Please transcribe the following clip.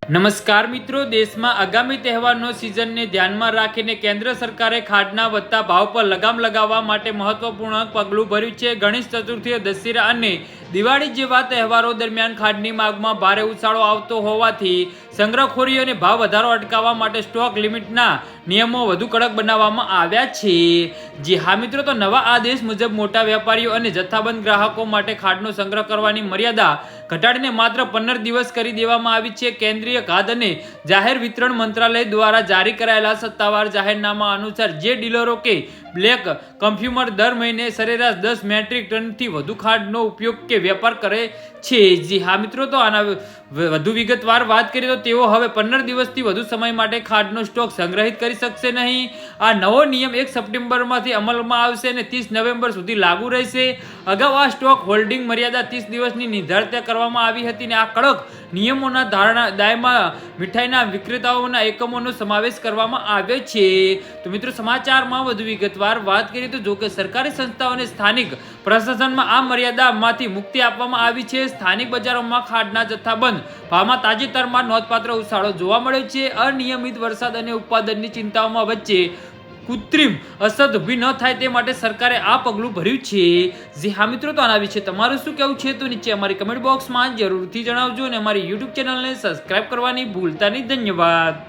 નમસ્કાર મિત્રો, દેશમાં આગામી તહેવારનો સિઝનને ધ્યાનમાં રાખીને કેન્દ્ર સરકારે ખાંડના વધતા ભાવ પર લગામ લગાવવા માટે મહત્વપૂર્ણ પગલું ભર્યું છે. ગણેશ ચતુર્થી, દશેરા અને દિવાળી જેવા તહેવારો દરમિયાન ખાંડની માંગમાં ભારે ઉછાળો આવતો હોવાથી સંગ્રહખોરીઓને ભાવ વધારો અટકાવવા માટે સ્ટોક લિમિટના નિયમો વધુ કડક બનાવવામાં આવ્યા છે. જી હા મિત્રો, તો નવા આદેશ મુજબ મોટા વેપારીઓ અને જથ્થાબંધ ગ્રાહકો માટે ખાંડનો સંગ્રહ કરવાની મર્યાદા ઘટાડીને માત્ર 15 દિવસ કરી દેવામાં આવી છે. કેન્દ્રીય ખાદ્ય અને જાહેર વિતરણ મંત્રાલય દ્વારા જારી કરાયેલા સત્તાવાર જાહેરનામા અનુસાર જે ડીલરો કે બ્લેક કન્ઝ્યુમર દર મહિને સરેરાશ 10 મેટ્રિક ટનથી વધુ ખાંડનો ઉપયોગ કે વેપાર કરે છે. જી હા મિત્રો, તો આના વધુ વિગતવાર વાત કરીએ તો તેઓ હવે 15 દિવસથી વધુ સમય માટે ખાંડનો સ્ટોક સંગ્રહિત કરી શકશે નહીં. આ નવો નિયમ 1 સપ્ટેમ્બરમાંથી અમલમાં આવશે અને 30 નવેમ્બર સુધી લાગુ રહેશે. અગાઉ આ સ્ટોક હોલ્ડિંગ મર્યાદા 30 દિવસની નિર્ધારિત કરવામાં આવી હતી અને આ કડક નિયમોના દાયમાં મીઠાઈના વિક્રેતાઓના એકમોનો સમાવેશ કરવામાં આવ્યો છે. તો મિત્રો, સમાચારમાં વધુ વિગતવાર વાત કરીએ તો જોકે સરકારી સંસ્થાઓ અને સ્થાનિક પ્રશાસનમાં આ મર્યાદામાંથી મુક્તિ આપવામાં આવી છે. સ્થાનિક બજારોમાં ખાંડના જથ્થાબંધ ભાવમાં તાજેતરમાં નોંધપાત્ર ઉછાળો જોવા મળ્યો છે. અનિયમિત વરસાદ અને ઉત્પાદનની ચિંતાઓમાં વચ્ચે કૃત્રિમ અસર ઊભી ન થાય તે માટે સરકારે આ પગલું ભર્યું છે. જી હા મિત્રો, તો આના વિશે તમારું શું કહેવું છે તો નીચે અમારી કમેન્ટ બોક્સમાં જરૂરથી જણાવજો અને અમારી યુટ્યુબ ચેનલને સબસ્ક્રાઇબ કરવાની ભૂલતા નહીં. ધન્યવાદ.